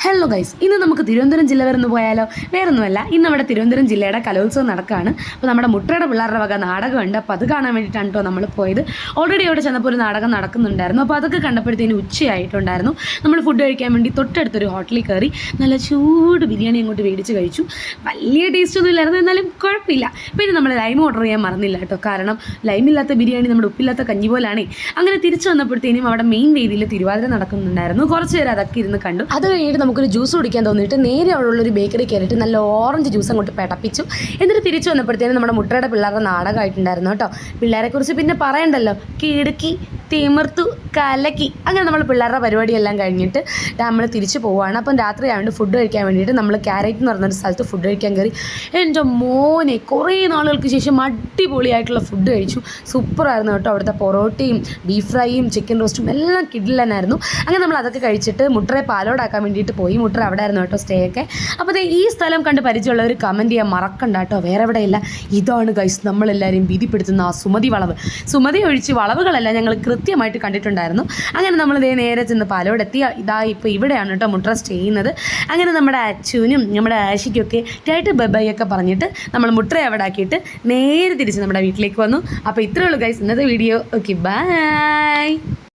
Hello guys, ഇന്ന് നമുക്ക് തിരുവനന്തപുരം ജില്ല വരെ ഒന്ന് പോയാലോ? വേറൊന്നുമല്ല, ഇന്ന് നമ്മുടെ തിരുവനന്തപുരം ജില്ലയുടെ കലോത്സവം നടക്കുകയാണ്. അപ്പോൾ നമ്മുടെ മുട്ടയുടെ പിള്ളേരുടെ വക നാടകമുണ്ട്. അപ്പോൾ അത് കാണാൻ വേണ്ടിയിട്ടാണ് കേട്ടോ നമ്മൾ പോയത്. ഓൾറെഡി അവിടെ ചെന്നപ്പോൾ ഒരു നാടകം നടക്കുന്നുണ്ടായിരുന്നു. അപ്പോൾ അതൊക്കെ കണ്ടപ്പോഴത്തേന് ഉച്ചയായിട്ടുണ്ടായിരുന്നു. നമ്മൾ ഫുഡ് കഴിക്കാൻ വേണ്ടി തൊട്ടടുത്തൊരു ഹോട്ടലിൽ കയറി നല്ല ചൂട് ബിരിയാണി അങ്ങോട്ട് മേടിച്ച് കഴിച്ചു. വലിയ ടേസ്റ്റൊന്നും ഇല്ലായിരുന്നു, എന്നാലും കുഴപ്പമില്ല. പിന്നെ നമ്മൾ ലൈം ഓർഡർ ചെയ്യാൻ മറന്നില്ല കേട്ടോ, കാരണം ലൈമില്ലാത്ത ബിരിയാണി നമ്മുടെ ഉപ്പില്ലാത്ത കഞ്ഞി പോലാണേ. അങ്ങനെ തിരിച്ചു വന്നപ്പോഴത്തേനും അവിടെ മെയിൻ വേദിയിൽ തിരുവാതിര നടക്കുന്നുണ്ടായിരുന്നു. കുറച്ച് പേര് അതൊക്കെ ഇരുന്ന് കണ്ടു. അത് കഴിഞ്ഞിട്ട് നമുക്കൊരു ജ്യൂസ് കുടിക്കാൻ തോന്നിയിട്ട് നേരെ അവിടെയുള്ളൊരു ബേക്കറി കയറിയിട്ട് നല്ല ഓറഞ്ച് ജ്യൂസ് അങ്ങോട്ട് പെടപ്പിച്ചു. എന്നിട്ട് തിരിച്ചു വന്നപ്പോഴത്തേനും നമ്മുടെ മുട്ടയുടെ പിള്ളേരുടെ നാടകമായിട്ടുണ്ടായിരുന്നു കേട്ടോ. പിള്ളേരെക്കുറിച്ച് പിന്നെ പറയണ്ടല്ലോ, കിടുക്കി തിമിർത്തു കലക്കി. അങ്ങനെ നമ്മൾ പിള്ളേരുടെ പരിപാടിയെല്ലാം കഴിഞ്ഞിട്ട് നമ്മൾ തിരിച്ചു പോവുകയാണ്. അപ്പം രാത്രി ആയതുകൊണ്ട് ഫുഡ് കഴിക്കാൻ വേണ്ടിയിട്ട് നമ്മൾ ക്യാരറ്റ് എന്ന് പറഞ്ഞൊരു സ്ഥലത്ത് ഫുഡ് കഴിക്കാൻ കയറി. എൻ്റെ മോനെ, കുറേ നാളുകൾക്ക് ശേഷം അടിപൊളിയായിട്ടുള്ള ഫുഡ് കഴിച്ചു. സൂപ്പറായിരുന്നു കേട്ടോ. അവിടുത്തെ പൊറോട്ടയും ബീഫ് ഫ്രൈയും ചിക്കൻ റോസ്റ്റും എല്ലാം കിഡിലനായിരുന്നു. അങ്ങനെ നമ്മൾ അതൊക്കെ കഴിച്ചിട്ട് മുട്ടറെ പാലോടാക്കാൻ വേണ്ടിയിട്ട് പോയി. മുട്ടറ അവിടെ ആയിരുന്നു കേട്ടോ സ്റ്റേ ഒക്കെ. അപ്പോൾ ഈ സ്ഥലം കണ്ട് പരിചയമുള്ളവർ കമൻറ്റ് ചെയ്യാൻ മറക്കണ്ട കേട്ടോ. വേറെ എവിടെയില്ല, ഇതാണ് ഗൈസ് നമ്മളെല്ലാവരും ഭീതിപ്പെടുത്തുന്ന ആ സുമതി വളവ്. സുമതി ഒഴിച്ച് വളവുകളെല്ലാം ഞങ്ങൾ കൃത്യമായിട്ട് കണ്ടിട്ടുണ്ടായിരുന്നു. അങ്ങനെ നമ്മൾ നേരെ ചെന്ന് പാലോടെത്തി. ഇപ്പോൾ ഇവിടെയാണ് കേട്ടോ മുട്ടറ സ്റ്റേ ചെയ്യുന്നത്. അങ്ങനെ നമ്മുടെ അച്ചുവിനും നമ്മുടെ ആഷിക്കൊക്കെ ടൈറ്റ് ബൈ ഒക്കെ പറഞ്ഞിട്ട് നമ്മൾ മുട്ടറെ അവിടെ ആക്കിയിട്ട് നേരെ തിരിച്ച് നമ്മുടെ വീട്ടിലേക്ക് വന്നു. അപ്പോൾ ഇത്രയേ ഉള്ളൂ ഗൈസ് ഇന്നത്തെ വീഡിയോ. Okay, by.